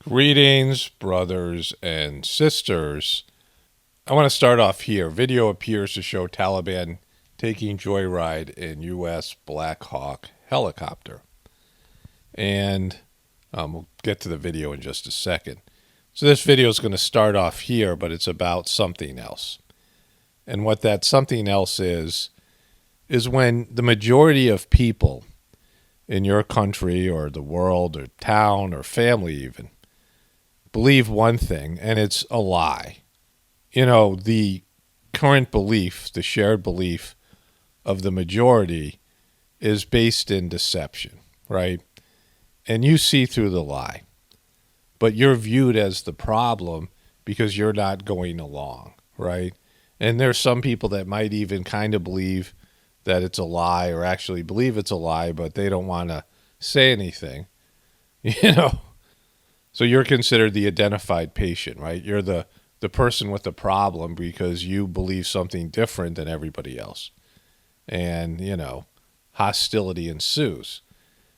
Greetings, brothers and sisters. I want to start off here. Video appears to show Taliban taking joyride in U.S. Blackhawk helicopter. And we'll get to the video in just a second. So this video is going to start off here, but it's about something else. And what that something else is when the majority of people in your country or the world or town or family even believe one thing, and it's a lie. You know, the current belief, the shared belief of the majority is based in deception, right? And you see through the lie. But you're viewed as the problem because you're not going along, right? And there's some people that might even kind of believe that it's a lie or actually believe it's a lie, but they don't want to say anything, you know? So you're considered the identified patient, right? You're the person with the problem because you believe something different than everybody else. And, you know, hostility ensues.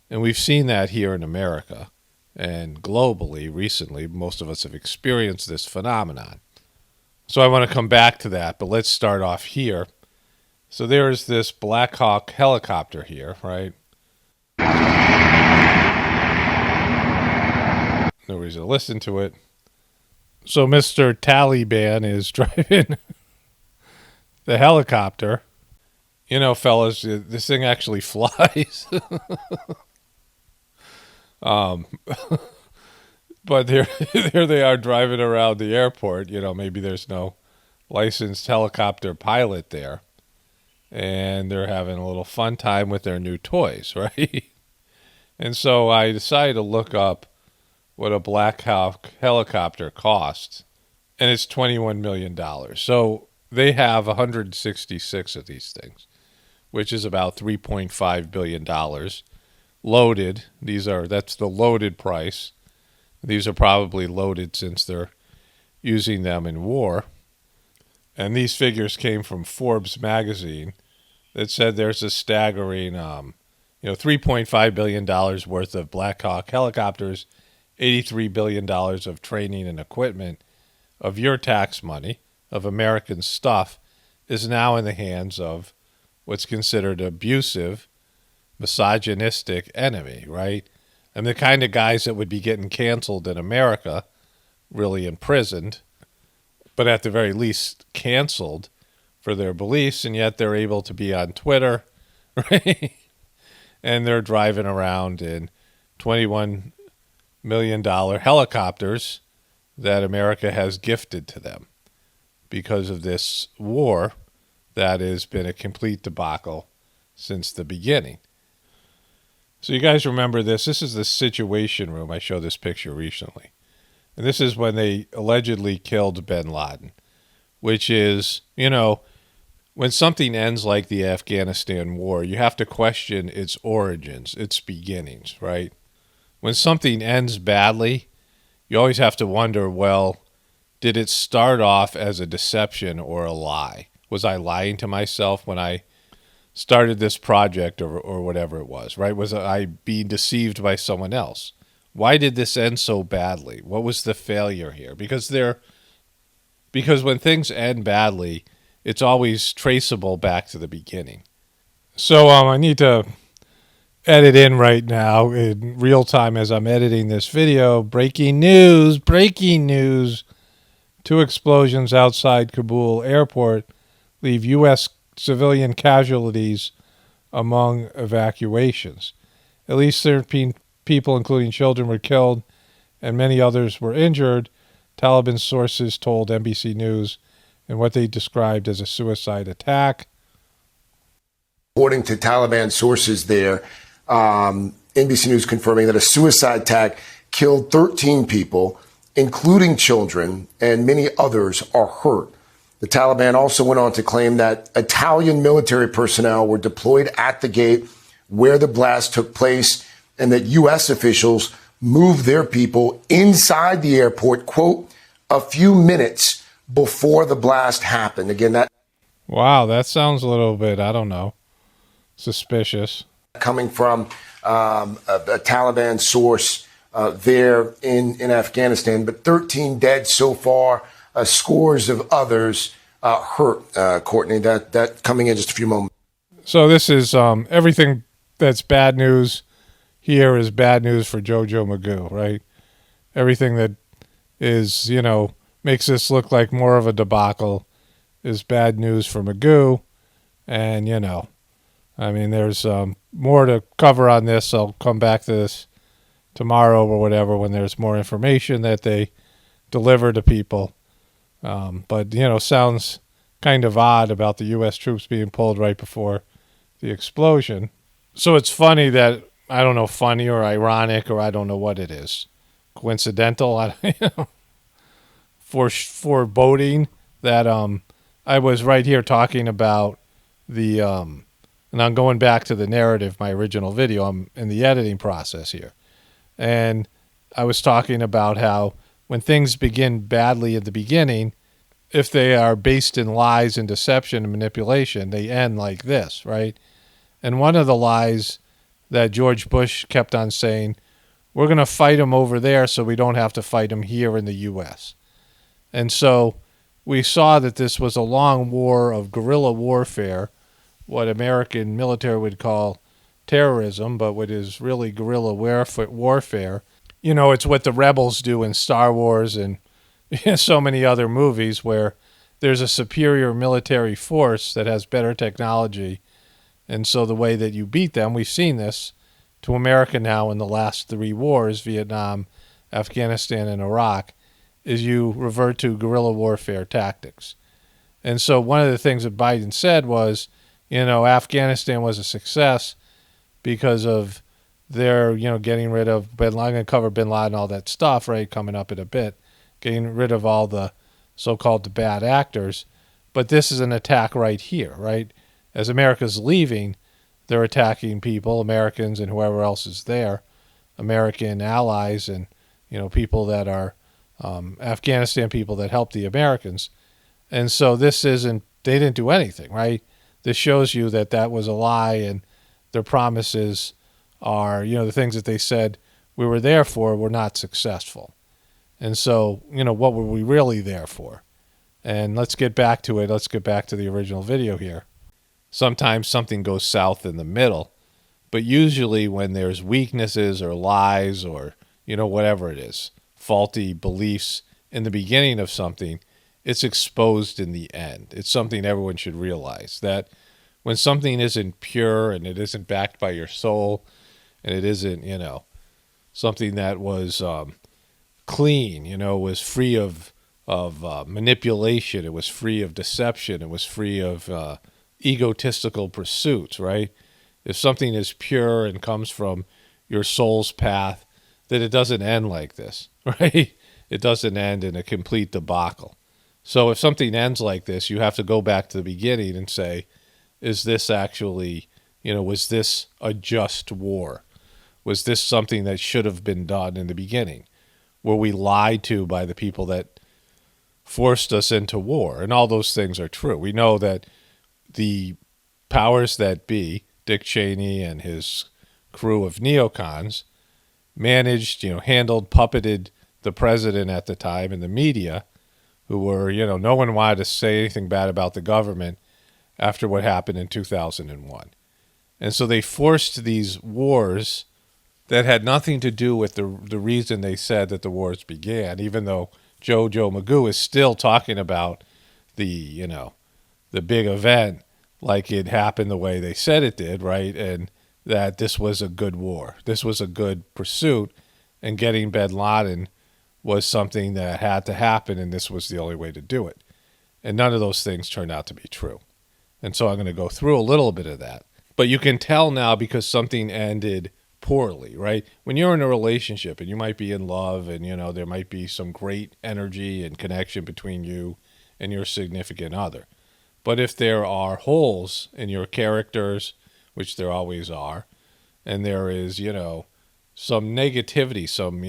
And we've seen that here in America and globally recently. Most of us have experienced this phenomenon. So I want to come back to that, but let's start off here. So there is this Blackhawk helicopter here, right? No reason to listen to it. So Mr. Taliban is driving the helicopter. You know, fellas, this thing actually flies. But here they are driving around the airport. You know, maybe there's no licensed helicopter pilot there. And they're having a little fun time with their new toys, right? And so I decided to look up what a Blackhawk helicopter costs, and it's $21 million. So they have 166 of these things, which is about $3.5 billion loaded. That's the loaded price. These are probably loaded since they're using them in war. And these figures came from Forbes magazine that said there's a staggering, $3.5 billion worth of Blackhawk helicopters, $83 billion of training and equipment of your tax money, of American stuff, is now in the hands of what's considered abusive, misogynistic enemy, right? And the kind of guys that would be getting canceled in America, really imprisoned, but at the very least canceled for their beliefs, and yet they're able to be on Twitter, right? And they're driving around in $21 million helicopters that America has gifted to them because of this war that has been a complete debacle since the beginning. So you guys remember this. This is the Situation Room. I showed this picture recently. And this is when they allegedly killed bin Laden, which is, you know, when something ends like the Afghanistan war, you have to question its origins, its beginnings, right? When something ends badly, you always have to wonder, well, did it start off as a deception or a lie? Was I lying to myself when I started this project or whatever it was, right? Was I being deceived by someone else? Why did this end so badly? What was the failure here? Because when things end badly, it's always traceable back to the beginning. So I need to edit in right now in real time as I'm editing this video. Breaking news. 2 explosions outside Kabul airport leave U.S. civilian casualties among evacuations. At least 13 people, including children, were killed and many others were injured, Taliban sources told NBC News in what they described as a suicide attack. According to Taliban sources there, NBC News confirming that a suicide attack killed 13 people, including children, and many others are hurt. The Taliban also went on to claim that Italian military personnel were deployed at the gate where the blast took place and that U.S. officials moved their people inside the airport, quote, a few minutes before the blast happened. Again, that. Wow, that sounds a little bit, I don't know, suspicious. Coming from a Taliban source there in Afghanistan. But 13 dead so far, scores of others hurt, Courtney. That coming in just a few moments. So this is everything that's bad news here is bad news for Jojo Magoo, right? Everything that is, makes this look like more of a debacle is bad news for Magoo. And, there's more to cover on this. I'll come back to this tomorrow or whatever when there's more information that they deliver to people. But, sounds kind of odd about the U.S. troops being pulled right before the explosion. So it's funny that, I don't know, funny or ironic or I don't know what it is. Coincidental, foreboding that I was right here talking about the, and I'm going back to the narrative, my original video. I'm in the editing process here. And I was talking about how when things begin badly at the beginning, if they are based in lies and deception and manipulation, they end like this, right? And one of the lies that George Bush kept on saying, we're going to fight them over there so we don't have to fight them here in the U.S. And so we saw that this was a long war of guerrilla warfare, what American military would call terrorism, but what is really guerrilla warfare. It's what the rebels do in Star Wars and so many other movies where there's a superior military force that has better technology. And so the way that you beat them, we've seen this to America now in the last 3 wars, Vietnam, Afghanistan, and Iraq, is you revert to guerrilla warfare tactics. And so one of the things that Biden said was, Afghanistan was a success because of their, getting rid of Bin Laden, I'm going to cover Bin Laden, all that stuff, right, coming up in a bit, getting rid of all the so-called bad actors. But this is an attack right here, right? As America's leaving, they're attacking people, Americans and whoever else is there, American allies and, people that are Afghanistan people that help the Americans. And so they didn't do anything, right? This shows you that was a lie and their promises are, the things that they said we were there for were not successful. And so, what were we really there for? And let's get back to it. Let's get back to the original video here. Sometimes something goes south in the middle, but usually when there's weaknesses or lies or, whatever it is, faulty beliefs in the beginning of something, it's exposed in the end. It's something everyone should realize, that when something isn't pure and it isn't backed by your soul and it isn't, something that was clean, was free of manipulation, it was free of deception, it was free of egotistical pursuits, right? If something is pure and comes from your soul's path, then it doesn't end like this, right? It doesn't end in a complete debacle. So if something ends like this, you have to go back to the beginning and say, is this actually, was this a just war? Was this something that should have been done in the beginning? Were we lied to by the people that forced us into war? And all those things are true. We know that the powers that be, Dick Cheney and his crew of neocons, managed, handled, puppeted the president at the time and the media, who were, no one wanted to say anything bad about the government after what happened in 2001. And so they forced these wars that had nothing to do with the reason they said that the wars began, even though Jojo Magoo is still talking about the big event like it happened the way they said it did, right? And that this was a good war. This was a good pursuit, and getting Bin Laden was something that had to happen, and this was the only way to do it. And none of those things turned out to be true. And so I'm going to go through a little bit of that. But you can tell now because something ended poorly, right? When you're in a relationship and you might be in love and, there might be some great energy and connection between you and your significant other. But if there are holes in your characters, which there always are, and there is, some negativity, some,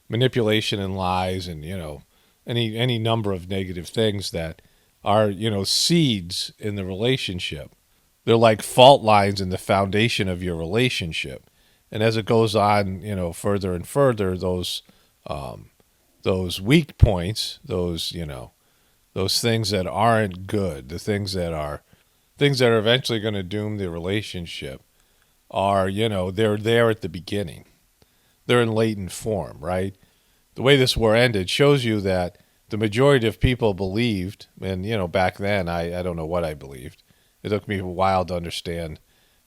manipulation and lies and, any number of negative things that are, seeds in the relationship. They're like fault lines in the foundation of your relationship. And as it goes on, further and further, those weak points, those things that aren't good, the things that are eventually going to doom the relationship are, they're there at the beginning. They're in latent form, right? The way this war ended shows you that the majority of people believed, and, back then, I don't know what I believed. It took me a while to understand.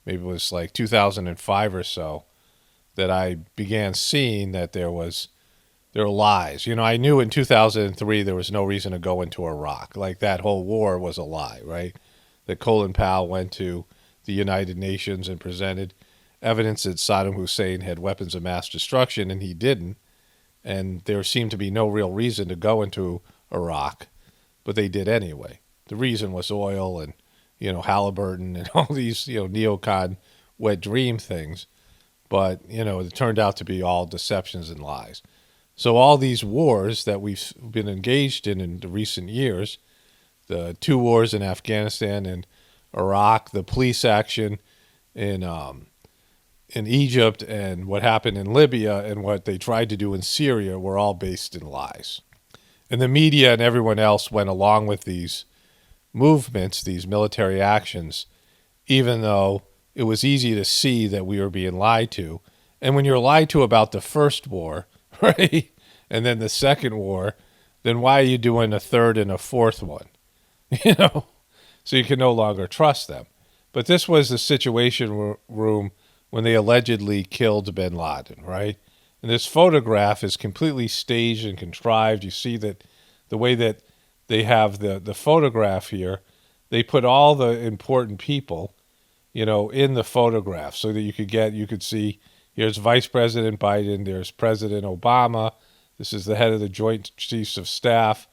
Maybe it was like 2005 or so that I began seeing that there were lies. I knew in 2003 there was no reason to go into Iraq. Like that whole war was a lie, right? That Colin Powell went to the United Nations and presented evidence that Saddam Hussein had weapons of mass destruction, and he didn't. And there seemed to be no real reason to go into Iraq, but they did anyway. The reason was oil and, Halliburton and all these, neocon wet dream things. But, it turned out to be all deceptions and lies. So all these wars that we've been engaged in the recent years, the 2 wars in Afghanistan and Iraq, the police action in Egypt, and what happened in Libya and what they tried to do in Syria were all based in lies. And the media and everyone else went along with these movements, these military actions, even though it was easy to see that we were being lied to. And when you're lied to about the first war, right, and then the second war, then why are you doing a third and a fourth one? So you can no longer trust them. But this was the Situation Room when they allegedly killed bin Laden, right? And this photograph is completely staged and contrived. You see that the way that they have the photograph here, they put all the important people, in the photograph so that you could see, here's Vice President Biden, there's President Obama, this is the head of the Joint Chiefs of Staff,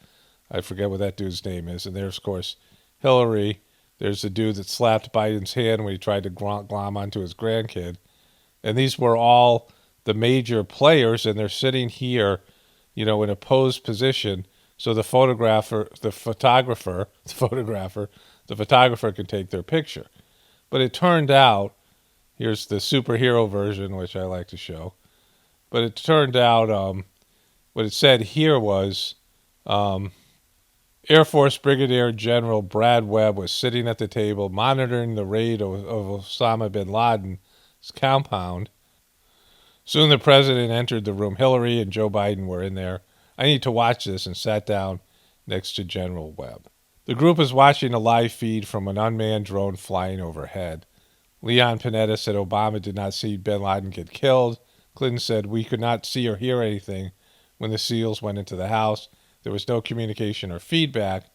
I forget what that dude's name is, and there's, of course, Hillary, there's the dude that slapped Biden's hand when he tried to glom onto his grandkid, and these were all the major players, and they're sitting here, in a posed position, so the photographer can take their picture. But it turned out, here's the superhero version, which I like to show, but it turned out what it said here was Air Force Brigadier General Brad Webb was sitting at the table monitoring the raid of Osama bin Laden's compound. Soon the president entered the room. Hillary and Joe Biden were in there. I need to watch this, and sat down next to General Webb. The group was watching a live feed from an unmanned drone flying overhead. Leon Panetta said Obama did not see bin Laden get killed. Clinton said we could not see or hear anything when the SEALs went into the house. There was no communication or feedback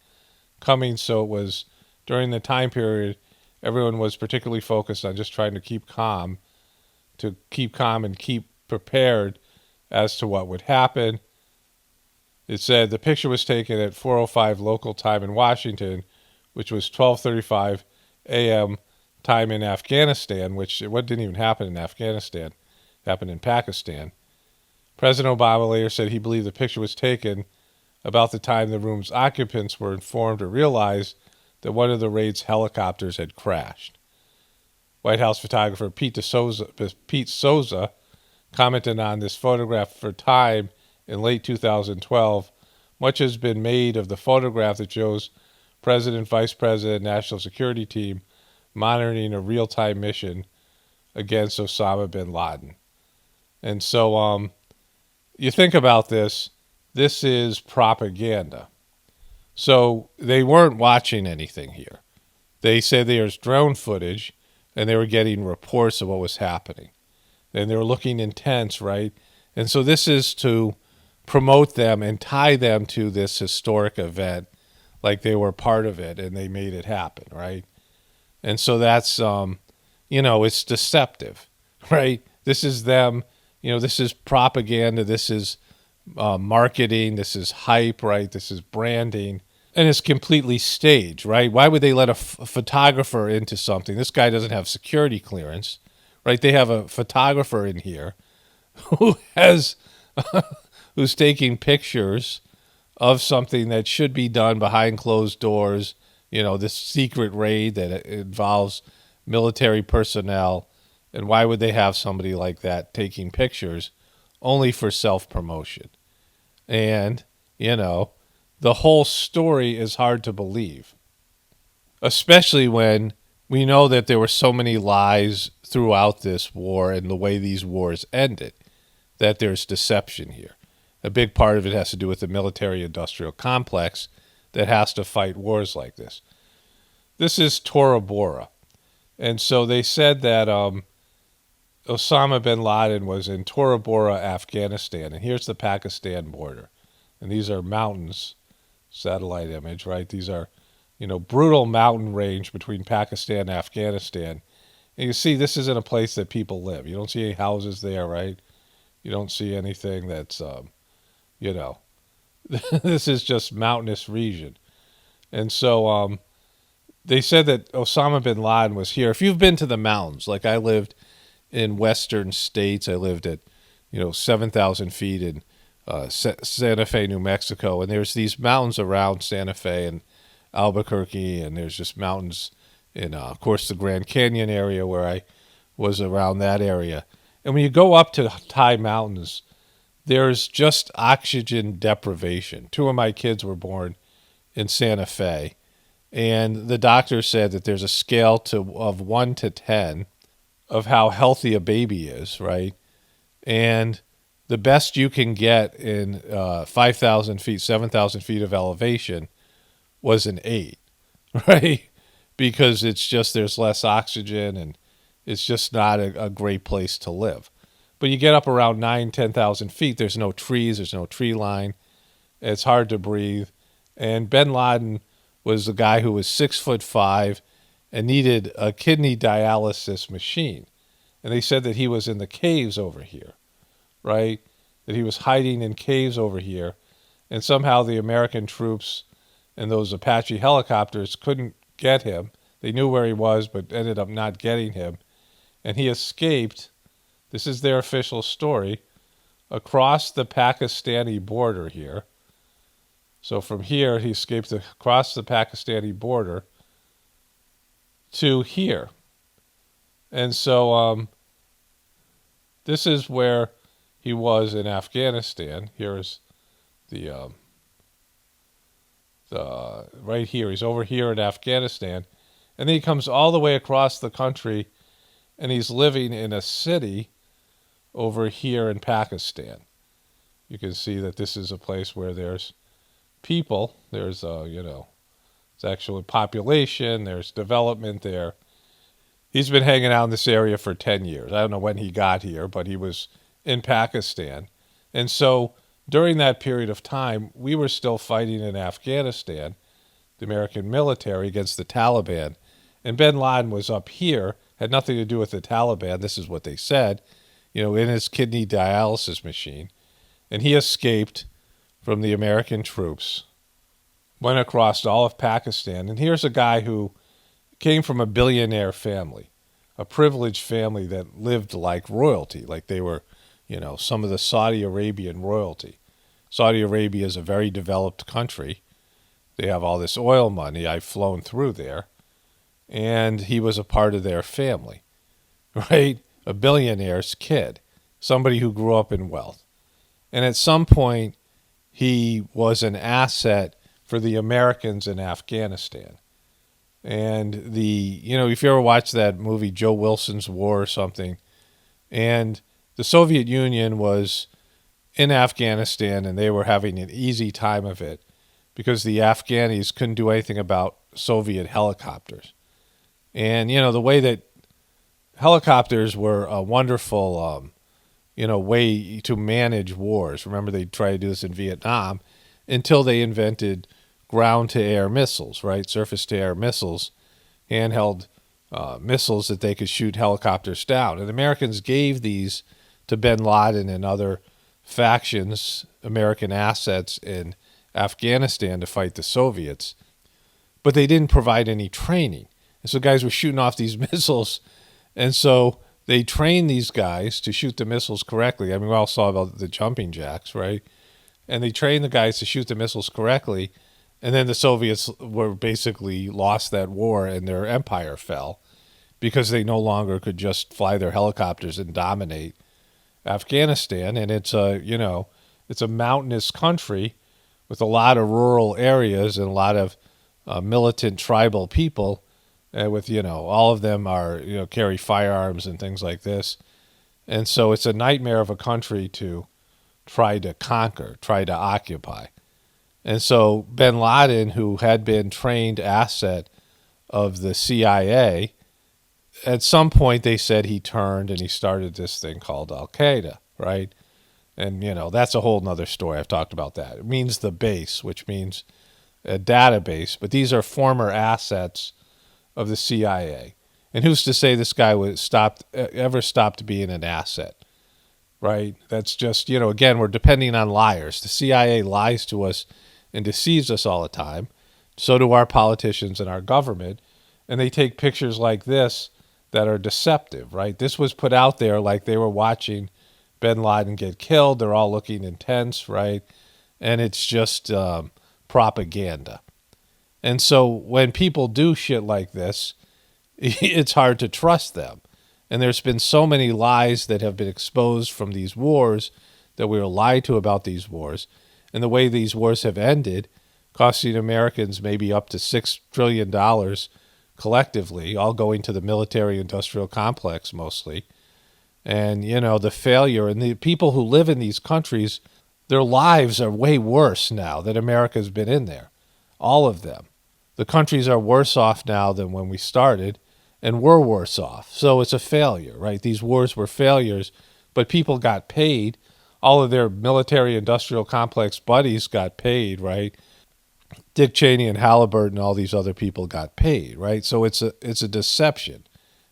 coming, so it was during the time period everyone was particularly focused on just trying to keep calm and keep prepared as to what would happen. It said the picture was taken at 4:05 local time in Washington, which was 12:35 a.m. time in Afghanistan, what didn't even happen in Afghanistan, happened in Pakistan. President Obama later said he believed the picture was taken about the time the room's occupants were informed or realized that one of the raid's helicopters had crashed. White House photographer Pete Souza commented on this photograph for Time in late 2012. Much has been made of the photograph that shows President, Vice President, National Security Team monitoring a real-time mission against Osama bin Laden. And so you think about this is propaganda. So they weren't watching anything here. They said there's drone footage, and they were getting reports of what was happening. And they were looking intense, right? And so this is to promote them and tie them to this historic event like they were part of it and they made it happen, right? And so that's, it's deceptive, right? This is them, this is propaganda, this is marketing, this is hype, right? This is branding, and it's completely staged, right? Why would they let a photographer into something? This guy doesn't have security clearance, right? They have a photographer in here who who's taking pictures of something that should be done behind closed doors, this secret raid that involves military personnel And why would they have somebody like that taking pictures only for self-promotion? And, the whole story is hard to believe, especially when we know that there were so many lies throughout this war and the way these wars ended, that there's deception here. A big part of it has to do with the military-industrial complex that has to fight wars like this. This is Tora Bora. And so they said that Osama bin Laden was in Tora Bora, Afghanistan. And here's the Pakistan border. And these are mountains, satellite image, right? These are, brutal mountain range between Pakistan and Afghanistan. And you see, this isn't a place that people live. You don't see any houses there, right? You don't see anything that's, this is just mountainous region. And so they said that Osama bin Laden was here. If you've been to the mountains, like I lived in western states, I lived at, 7,000 feet in Santa Fe, New Mexico. And there's these mountains around Santa Fe and Albuquerque. And there's just mountains in, of course, the Grand Canyon area where I was around that area. And when you go up to high mountains, there's just oxygen deprivation. 2 of my kids were born in Santa Fe. And the doctor said that there's a scale of 1 to 10 of how healthy a baby is, right? And the best you can get in 5,000 feet, 7,000 feet of elevation was an 8, right? Because it's just there's less oxygen and it's just not a great place to live. But you get up around 9,000, 10,000 feet, there's no trees, there's no tree line. It's hard to breathe. And bin Laden was the guy who was 6'5" and needed a kidney dialysis machine. And they said that he was in the caves over here, right? That he was hiding in caves over here. And somehow the American troops and those Apache helicopters couldn't get him. They knew where he was, but ended up not getting him. And he escaped, this is their official story, across the Pakistani border here. So from here, he escaped across the Pakistani border to here. And so this is where he was in Afghanistan. Here's the right here. He's over here in Afghanistan. And then he comes all the way across the country, and he's living in a city over here in Pakistan. You can see that this is a place where there's people. There's, it's actually population. There's development there. He's been hanging out in this area for 10 years. I don't know when he got here, but he was in Pakistan. And so during that period of time, we were still fighting in Afghanistan, the American military, against the Taliban. And bin Laden was up here, had nothing to do with the Taliban. This is what they said, in his kidney dialysis machine. And he escaped from the American troops, went across all of Pakistan. And here's a guy who came from a billionaire family, a privileged family that lived like royalty, like they were, some of the Saudi Arabian royalty. Saudi Arabia is a very developed country. They have all this oil money. I've flown through there. And he was a part of their family, right? A billionaire's kid, somebody who grew up in wealth. And at some point, he was an asset for the Americans in Afghanistan. And if you ever watched that movie, Joe Wilson's War or something, and the Soviet Union was in Afghanistan and they were having an easy time of it because the Afghanis couldn't do anything about Soviet helicopters. And, the way that helicopters were a wonderful, way to manage wars. Remember, they tried to do this in Vietnam until they invented ground-to-air missiles, right? Surface-to-air missiles, handheld missiles that they could shoot helicopters down. And Americans gave these to bin Laden and other factions, American assets in Afghanistan to fight the Soviets. But they didn't provide any training. And so guys were shooting off these missiles. And so they trained these guys to shoot the missiles correctly. I mean, we all saw about the jumping jacks, right? And they trained the guys to shoot the missiles correctly. And then the Soviets were basically lost that war and their empire fell because they no longer could just fly their helicopters and dominate Afghanistan. And it's a mountainous country with a lot of rural areas and a lot of militant tribal people, with all of them are carry firearms and things like this, and so it's a nightmare of a country to try to conquer, try to occupy. And so bin Laden, who had been trained asset of the CIA, at some point they said he turned and he started this thing called Al Qaeda, right? And that's a whole nother story. I've talked about that. It means the base, which means a database, but these are former assets of the CIA. And who's to say this guy ever stopped being an asset, right? That's just, again, we're depending on liars. The CIA lies to us and deceives us all the time. So do our politicians and our government. And they take pictures like this that are deceptive, right? This was put out there like they were watching bin Laden get killed. They're all looking intense, right? And it's just propaganda. And so when people do shit like this, it's hard to trust them. And there's been so many lies that have been exposed from these wars, that we were lied to about these wars. And the way these wars have ended, costing Americans maybe up to $6 trillion collectively, all going to the military-industrial complex mostly. And, the failure, and the people who live in these countries, their lives are way worse now that America's been in there. All of them. The countries are worse off now than when we started, and we're worse off. So it's a failure, right? These wars were failures, but people got paid. All of their military-industrial complex buddies got paid, right? Dick Cheney and Halliburton and all these other people got paid, right? So it's a deception.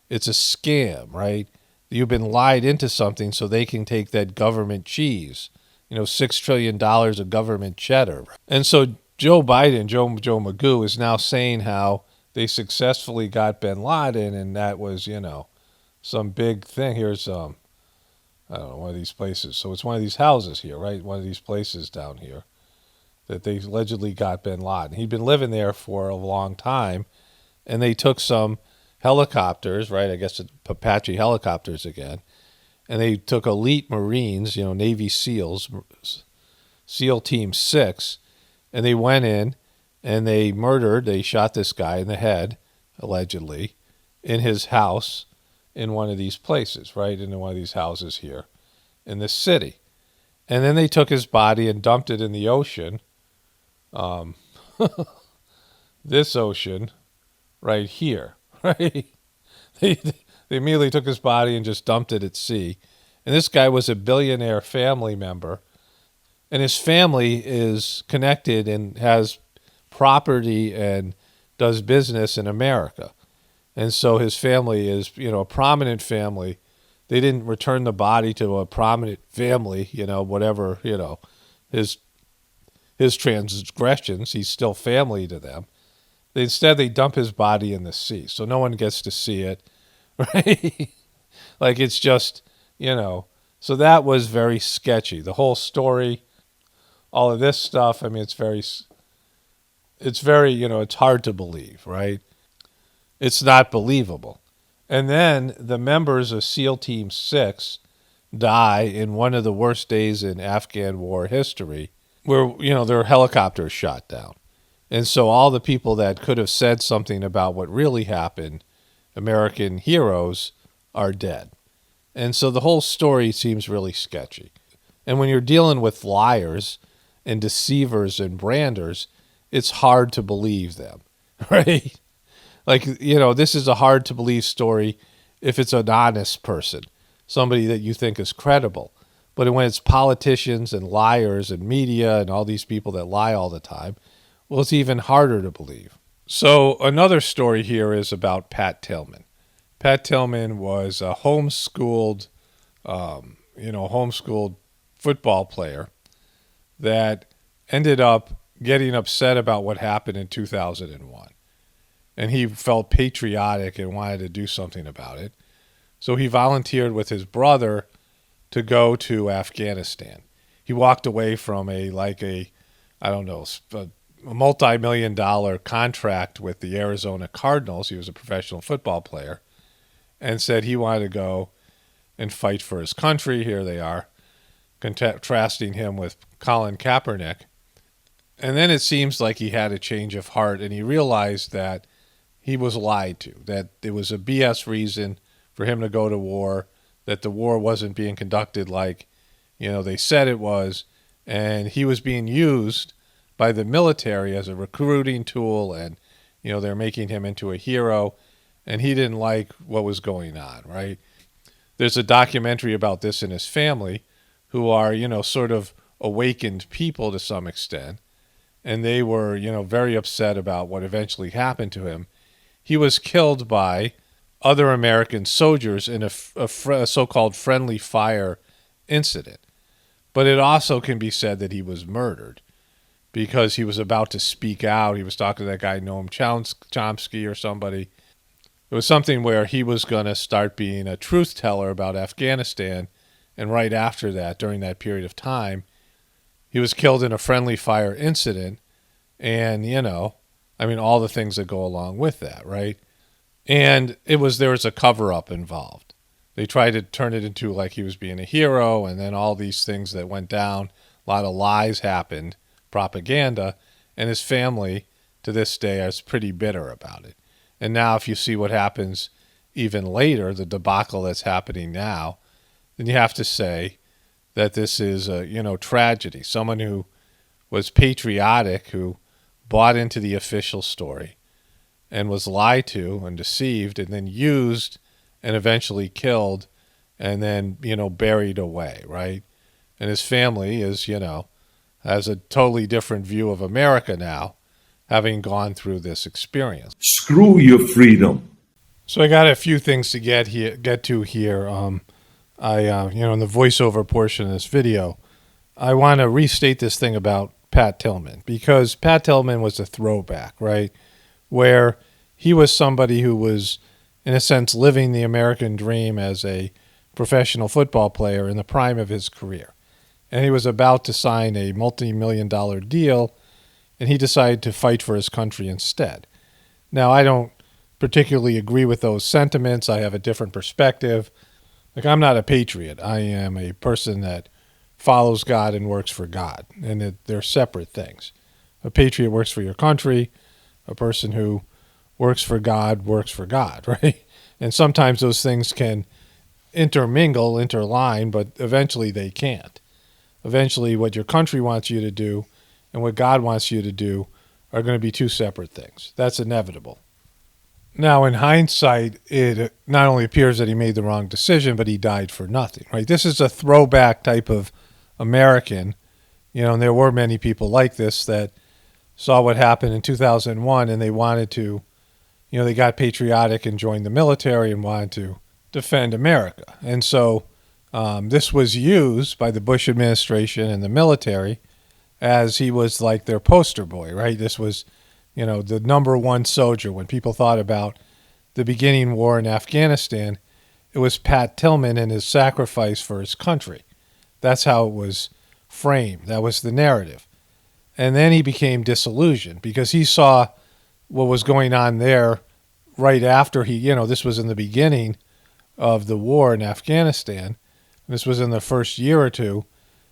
It's a scam, right? You've been lied into something so they can take that government cheese, $6 trillion of government cheddar. And so Joe Biden, Joe Magoo, is now saying how they successfully got bin Laden, and that was, some big thing. Here's, I don't know, one of these places. So it's one of these houses here, right? One of these places down here that they allegedly got bin Laden. He'd been living there for a long time, and they took some helicopters, right? I guess Apache helicopters again, and they took elite Marines, Navy SEALs, SEAL Team 6, and they went in and they shot this guy in the head, allegedly, in his house in one of these places, right? In one of these houses here in the city. And then they took his body and dumped it in the ocean. This ocean right here, right? They immediately took his body and just dumped it at sea. And this guy was a billionaire family member. And his family is connected and has property and does business in America. And so his family is, a prominent family. They didn't return the body to a prominent family, whatever, his transgressions. He's still family to them. Instead, they dump his body in the sea. So no one gets to see it, right? Like, it's just, So that was very sketchy. The whole story, all of this stuff, I mean, it's very, it's hard to believe, right? It's not believable. And then the members of SEAL Team 6 die in one of the worst days in Afghan war history, where, their helicopters shot down. And so all the people that could have said something about what really happened, American heroes, are dead. And so the whole story seems really sketchy. And when you're dealing with liars and deceivers and branders, it's hard to believe them, right? Like, this is a hard to believe story if it's an honest person, somebody that you think is credible. But when it's politicians and liars and media and all these people that lie all the time, well, it's even harder to believe. So another story here is about Pat Tilman. Pat Tilman was a homeschooled football player that ended up getting upset about what happened in 2001. And he felt patriotic and wanted to do something about it. So he volunteered with his brother to go to Afghanistan. He walked away from a multi-million-dollar contract with the Arizona Cardinals. He was a professional football player. and said he wanted to go and fight for his country. Here they are, contrasting him with Colin Kaepernick. And then it seems like he had a change of heart, and he realized that he was lied to, that it was a BS reason for him to go to war, that the war wasn't being conducted like, they said it was, and he was being used by the military as a recruiting tool, and, they're making him into a hero, and he didn't like what was going on, right? There's a documentary about this in his family, who are, sort of awakened people to some extent, and they were, very upset about what eventually happened to him. He was killed by other American soldiers in a so-called friendly fire incident. But it also can be said that he was murdered because he was about to speak out. He was talking to that guy, Noam Chomsky or somebody. It was something where he was going to start being a truth teller about Afghanistan. And right after that, during that period of time, he was killed in a friendly fire incident. And, all the things that go along with that, right? And there was a cover-up involved. They tried to turn it into like he was being a hero, and then all these things that went down, a lot of lies happened, propaganda, and his family to this day is pretty bitter about it. And now if you see what happens even later, the debacle that's happening now, then you have to say that this is a, tragedy. Someone who was patriotic, who bought into the official story and was lied to and deceived and then used and eventually killed and then, buried away, right? And his family is, has a totally different view of America now, having gone through this experience. Screw your freedom. So I got a few things to get to here. In the voiceover portion of this video, I want to restate this thing about Pat Tilman, because Pat Tilman was a throwback, right? Where he was somebody who was, in a sense, living the American dream as a professional football player in the prime of his career. And he was about to sign a multi-million-dollar deal, and he decided to fight for his country instead. Now, I don't particularly agree with those sentiments. I have a different perspective. Like, I'm not a patriot. I am a person that follows God and works for God, and they're separate things. A patriot works for your country. A person who works for God, right? And sometimes those things can interline, but eventually they can't. Eventually what your country wants you to do and what God wants you to do are going to be two separate things. That's inevitable. Now, in hindsight, it not only appears that he made the wrong decision, but he died for nothing, right? This is a throwback type of American, and there were many people like this that saw what happened in 2001 and they wanted to, they got patriotic and joined the military and wanted to defend America. And so this was used by the Bush administration and the military as he was like their poster boy, right? This was, the number one soldier. When people thought about the beginning war in Afghanistan, it was Pat Tilman and his sacrifice for his country. That's how it was framed. That was the narrative. And then he became disillusioned because he saw what was going on there right after this was in the beginning of the war in Afghanistan. This was in the first year or two,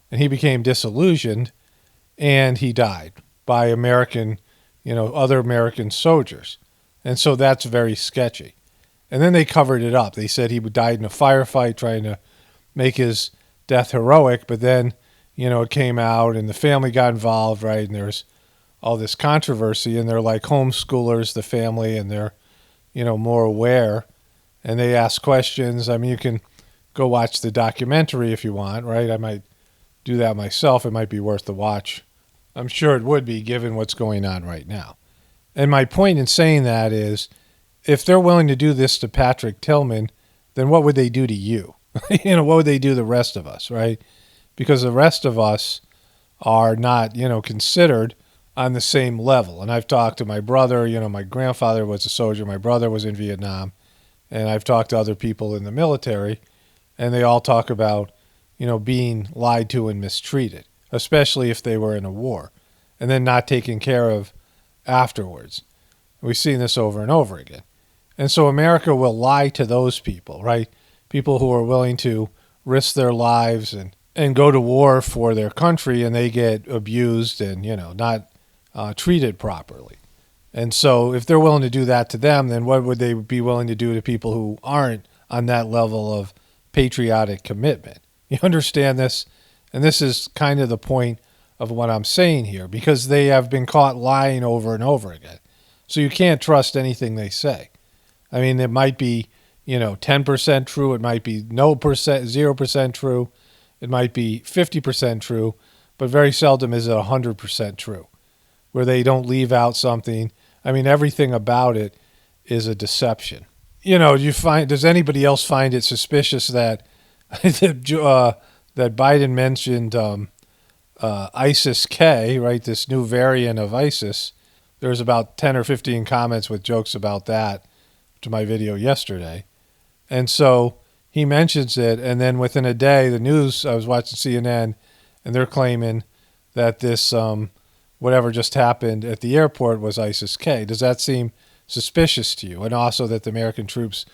and he became disillusioned, and he died by American, other American soldiers. And so that's very sketchy. And then they covered it up. They said he died in a firefight trying to make his death heroic, but then, it came out and the family got involved, right? And there's all this controversy, and they're like homeschoolers, the family, and they're, more aware, and they ask questions. I mean, you can go watch the documentary if you want, right? I might do that myself. It might be worth the watch. I'm sure it would be, given what's going on right now. And my point in saying that is, if they're willing to do this to Patrick Tilman, then what would they do to you? What would they do to the rest of us, right? Because the rest of us are not, considered on the same level. And I've talked to my brother, my grandfather was a soldier, my brother was in Vietnam, and I've talked to other people in the military, and they all talk about, being lied to and mistreated, especially if they were in a war, and then not taken care of afterwards. We've seen this over and over again. And so America will lie to those people, right? People who are willing to risk their lives and go to war for their country, and they get abused and, not treated properly. And so if they're willing to do that to them, then what would they be willing to do to people who aren't on that level of patriotic commitment? You understand this? And this is kind of the point of what I'm saying here, because they have been caught lying over and over again. So you can't trust anything they say. I mean, it might be, 10% true. It might be 0% true. It might be 50% true, but very seldom is it 100% true, where they don't leave out something. I mean, everything about it is a deception. Does anybody else find it suspicious that that Biden mentioned ISIS-K, right, this new variant of ISIS? There's about 10 or 15 comments with jokes about that to my video yesterday. And so he mentions it, and then within a day, the news, I was watching CNN, and they're claiming that this whatever just happened at the airport was ISIS-K. Does that seem suspicious to you? And also that the American troops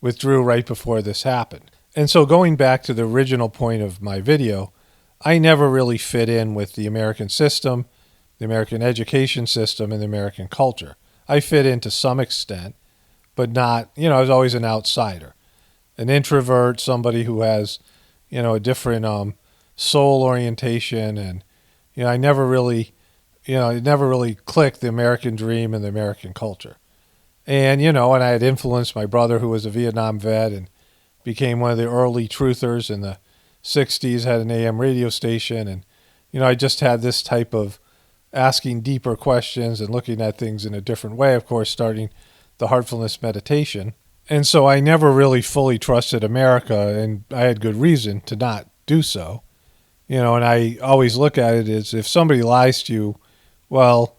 withdrew right before this happened. And so going back to the original point of my video, I never really fit in with the American system, the American education system, and the American culture. I fit in to some extent, but not, I was always an outsider, an introvert, somebody who has, a different soul orientation. And, I never really, it never really clicked the American dream and the American culture. And, and I had influenced my brother, who was a Vietnam vet and became one of the early truthers in the 60s, had an AM radio station. And, I just had this type of asking deeper questions and looking at things in a different way, of course, starting the heartfulness meditation. And so I never really fully trusted America, and I had good reason to not do so. And I always look at it as if somebody lies to you, well,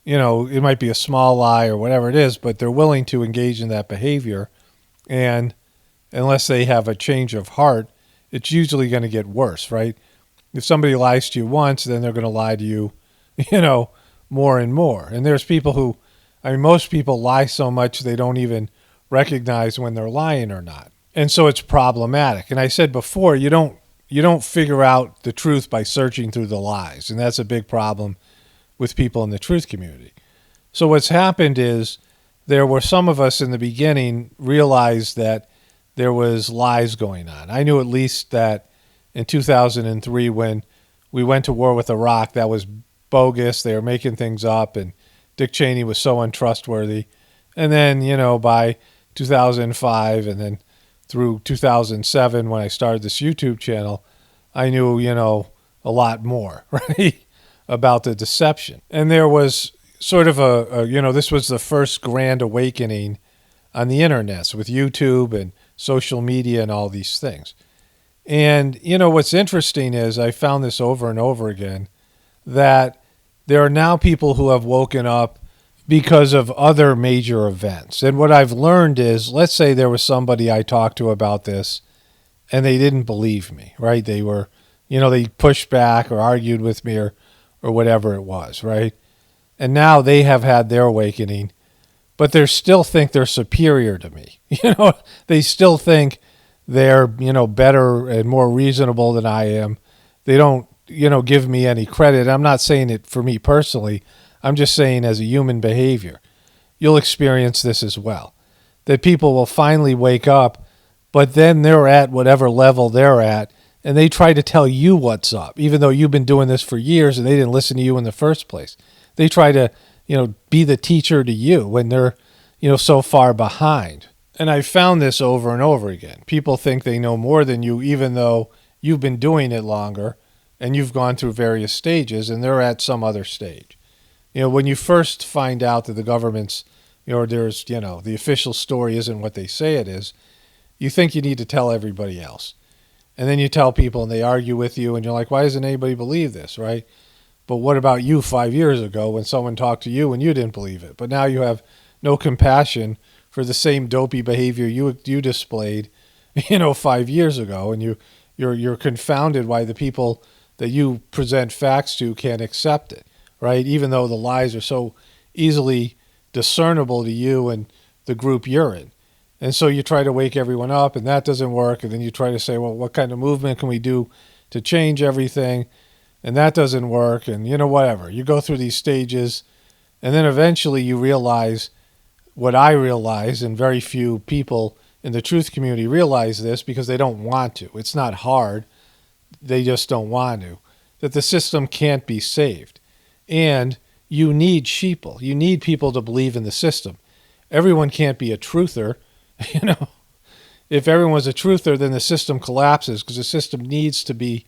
it might be a small lie or whatever it is, but they're willing to engage in that behavior. And unless they have a change of heart, it's usually going to get worse, right? If somebody lies to you once, then they're going to lie to you, more and more. And there's people who, most people lie so much they don't even recognize when they're lying or not. And so it's problematic. And I said before, you don't figure out the truth by searching through the lies. And that's a big problem with people in the truth community. So what's happened is there were some of us in the beginning realized that there was lies going on. I knew at least that in 2003 when we went to war with Iraq, that was bogus. They were making things up, and Dick Cheney was so untrustworthy. And then, by 2005 and then through 2007 when I started this YouTube channel, I knew, a lot more, right, about the deception. And there was sort of this was the first grand awakening on the internet with YouTube and social media and all these things. And, what's interesting is I found this over and over again, that there are now people who have woken up because of other major events. And what I've learned is, let's say there was somebody I talked to about this and they didn't believe me, right? They were, they pushed back or argued with me or whatever it was, right? And now they have had their awakening, but they still think they're superior to me. They still think they're, better and more reasonable than I am. They don't, give me any credit. I'm not saying it for me personally. I'm just saying as a human behavior, you'll experience this as well, that people will finally wake up, but then they're at whatever level they're at, and they try to tell you what's up, even though you've been doing this for years and they didn't listen to you in the first place. They try to, be the teacher to you when they're, so far behind. And I've found this over and over again. People think they know more than you, even though you've been doing it longer and you've gone through various stages and they're at some other stage. When you first find out that the government's, there's, the official story isn't what they say it is, you think you need to tell everybody else. And then you tell people and they argue with you and you're like, why doesn't anybody believe this, right? But what about you 5 years ago when someone talked to you and you didn't believe it? But now you have no compassion for the same dopey behavior you displayed, 5 years ago, and you're confounded why the people that you present facts to can't accept it, right? Even though the lies are so easily discernible to you and the group you're in. And so you try to wake everyone up, and that doesn't work. And then you try to say, well, what kind of movement can we do to change everything? And that doesn't work. And, whatever. You go through these stages, and then eventually you realize what I realize, and very few people in the truth community realize this because they don't want to. It's not hard. They just don't want to. That the system can't be saved. And you need sheeple. You need people to believe in the system. Everyone can't be a truther. If everyone was a truther, then the system collapses, because the system needs to be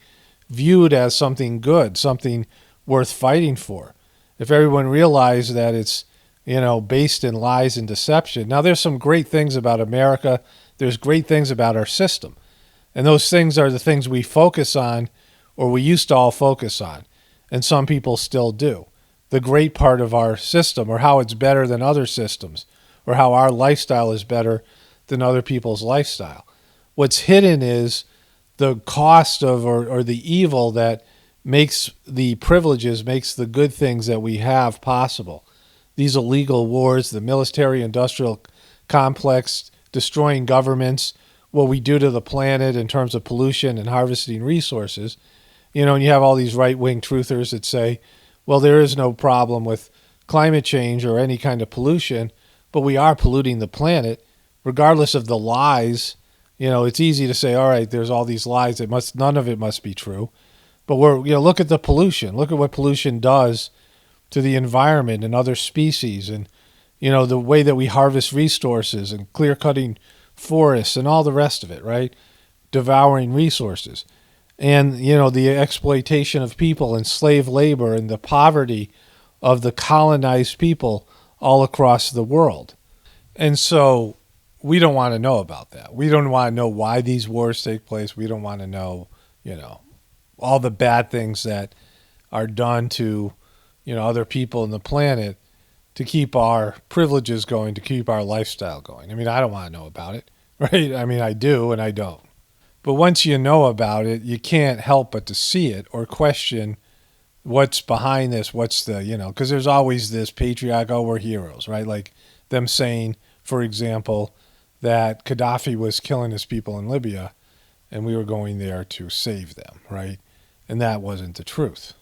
viewed as something good, something worth fighting for. If everyone realized that it's based in lies and deception. Now, there's some great things about America. There's great things about our system. And those things are the things we focus on, or we used to all focus on. And some people still do. The great part of our system, or how it's better than other systems, or how our lifestyle is better than other people's lifestyle. What's hidden is the cost of, or the evil that makes the privileges, makes the good things that we have possible. These illegal wars, the military-industrial complex, destroying governments, what we do to the planet in terms of pollution and harvesting resources. And you have all these right-wing truthers that say, well, there is no problem with climate change or any kind of pollution, but we are polluting the planet, regardless of the lies. It's easy to say, all right, there's all these lies. None of it must be true. But look at the pollution. Look at what pollution does to the environment and other species, and the way that we harvest resources and clear-cutting forests and all the rest of it, right? Devouring resources. And, the exploitation of people and slave labor and the poverty of the colonized people all across the world. And so we don't want to know about that. We don't want to know why these wars take place. We don't want to know, all the bad things that are done to other people on the planet to keep our privileges going, to keep our lifestyle going. I don't want to know about it, right? I do and I don't. But once you know about it, you can't help but to see it or question what's behind this, what's the, because there's always this patriotic, oh, we're heroes, right? Like them saying, for example, that Gaddafi was killing his people in Libya and we were going there to save them, right? And that wasn't the truth.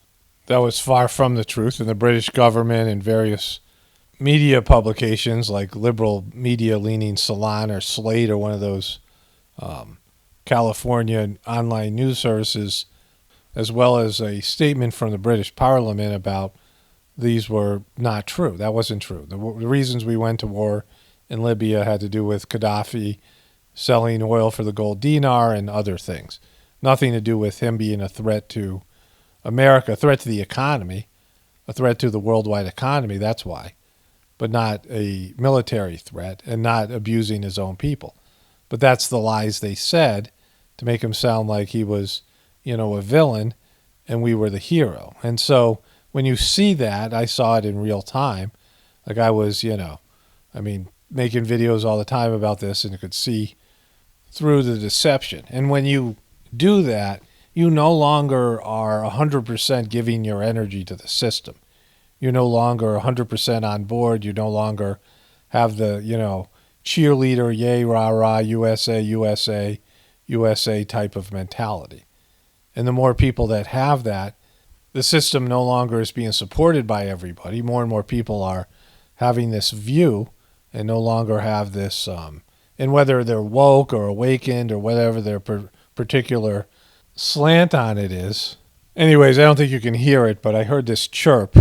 That was far from the truth, and the British government and various media publications like liberal media-leaning Salon or Slate or one of those California online news services, as well as a statement from the British Parliament about these were not true. That wasn't true. The reasons we went to war in Libya had to do with Gaddafi selling oil for the gold dinar and other things. Nothing to do with him being a threat to America, a threat to the economy, a threat to the worldwide economy, that's why. But not a military threat and not abusing his own people. But that's the lies they said to make him sound like he was, a villain and we were the hero. And so when you see that, I saw it in real time. Like I was, making videos all the time about this, and you could see through the deception. And when you do that, you no longer are 100% giving your energy to the system. You're no longer 100% on board. You no longer have the, cheerleader, yay, rah, rah, USA, USA, USA type of mentality. And the more people that have that, the system no longer is being supported by everybody. More and more people are having this view and no longer have this, and whether they're woke or awakened or whatever their particular slant on it is. Anyways, I don't think you can hear it, but I heard this chirp.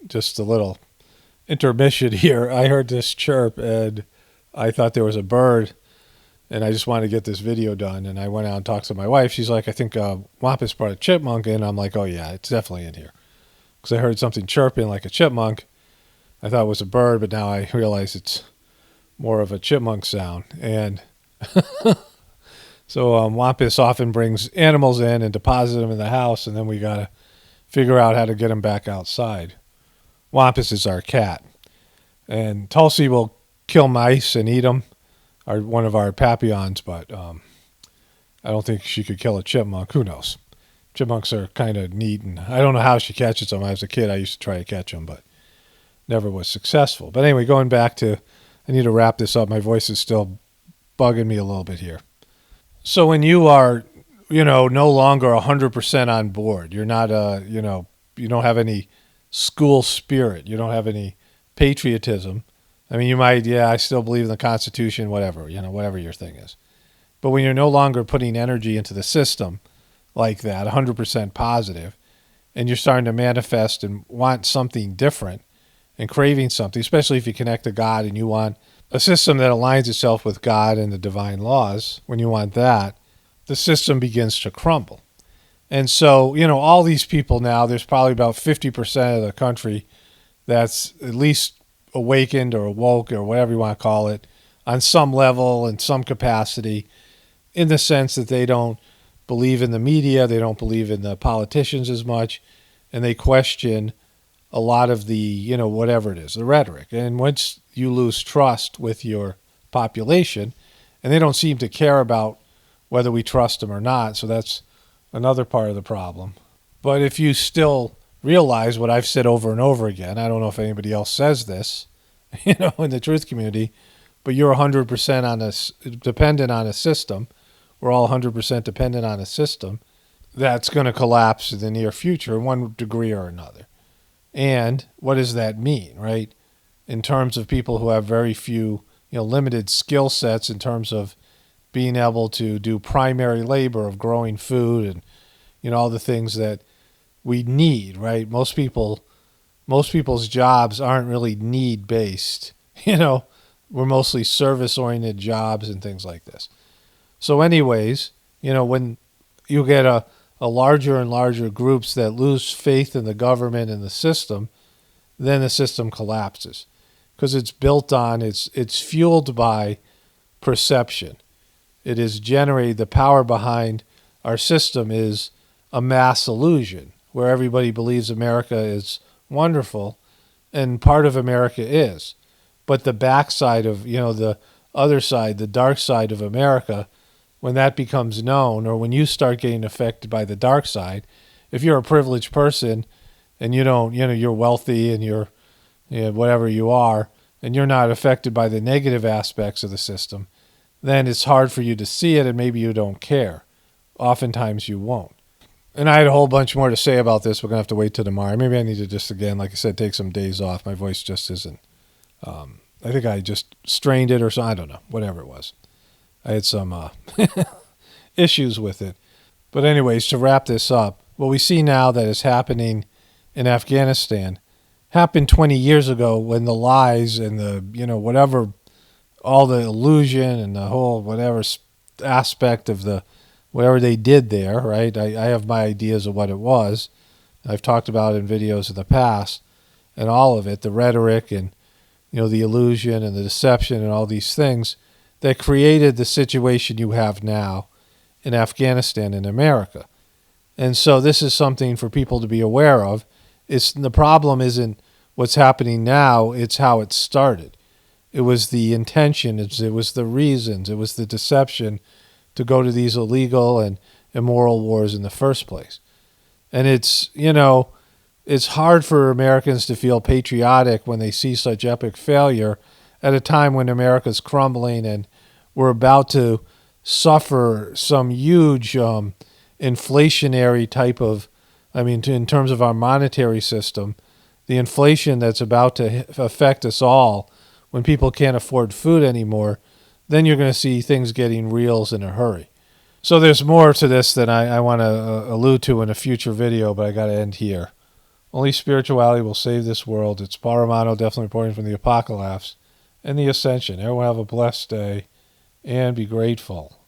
Just a little intermission here. I heard this chirp and I thought there was a bird, and I just wanted to get this video done. And I went out and talked to my wife. She's like, I think Wampus brought a chipmunk in. I'm like, oh yeah, it's definitely in here. Because I heard something chirping like a chipmunk. I thought it was a bird, but now I realize it's more of a chipmunk sound. And so Wampus often brings animals in and deposits them in the house, and then we got to figure out how to get them back outside. Wampus is our cat. And Tulsi will kill mice and eat them, one of our papillons, but I don't think she could kill a chipmunk. Who knows? Chipmunks are kind of neat, and I don't know how she catches them. As a kid, I used to try to catch them, but never was successful. But anyway, going back to, I need to wrap this up. My voice is still bugging me a little bit here. So when you are, no longer 100% on board, you're not, you don't have any school spirit, you don't have any patriotism. I mean, you might, I still believe in the Constitution, whatever, whatever your thing is. But when you're no longer putting energy into the system like that, 100% positive, and you're starting to manifest and want something different and craving something, especially if you connect to God and you want a system that aligns itself with God and the divine laws, when you want that, the system begins to crumble. And so, all these people now, there's probably about 50% of the country that's at least awakened or awoke or whatever you want to call it on some level and some capacity, in the sense that they don't believe in the media, they don't believe in the politicians as much, and they question a lot of the, whatever it is, the rhetoric. And once you lose trust with your population, and they don't seem to care about whether we trust them or not, so that's another part of the problem. But if you still realize what I've said over and over again, I don't know if anybody else says this, in the truth community, but you're 100% dependent on a system. We're all 100% dependent on a system that's going to collapse in the near future in one degree or another. And what does that mean, right? In terms of people who have very few, limited skill sets in terms of being able to do primary labor of growing food and, all the things that we need, right? Most people's jobs aren't really need-based. We're mostly service-oriented jobs and things like this. So anyways, when you get a larger and larger groups that lose faith in the government and the system, then the system collapses. Because it's built on, it's fueled by perception. It is generated, the power behind our system is a mass illusion, where everybody believes America is wonderful, and part of America is. But the backside of, the other side, the dark side of America, when that becomes known, or when you start getting affected by the dark side, if you're a privileged person and you don't, you're wealthy and you're whatever you are, and you're not affected by the negative aspects of the system, then it's hard for you to see it, and maybe you don't care. Oftentimes you won't. And I had a whole bunch more to say about this. We're going to have to wait till tomorrow. Maybe I need to just, again, like I said, take some days off. My voice just isn't. I think I just strained it or something. I don't know. Whatever it was. I had some issues with it. But anyways, to wrap this up, what we see now that is happening in Afghanistan happened 20 years ago, when the lies and the, whatever, all the illusion and the whole whatever aspect of the, whatever they did there, right? I have my ideas of what it was. I've talked about it in videos in the past, and all of it, the rhetoric and, the illusion and the deception and all these things that created the situation you have now in Afghanistan and America. And so this is something for people to be aware of. The problem isn't what's happening now, it's how it started. It was the intention, it was the reasons, it was the deception to go to these illegal and immoral wars in the first place. And it's hard for Americans to feel patriotic when they see such epic failure at a time when America's crumbling and we're about to suffer some huge inflationary type of, in terms of our monetary system, the inflation that's about to affect us all when people can't afford food anymore, then you're going to see things getting real in a hurry. So there's more to this that I want to allude to in a future video, but I got to end here. Only spirituality will save this world. It's Paul Romano, definitely reporting from the Apocalypse and the Ascension. Everyone have a blessed day and be grateful.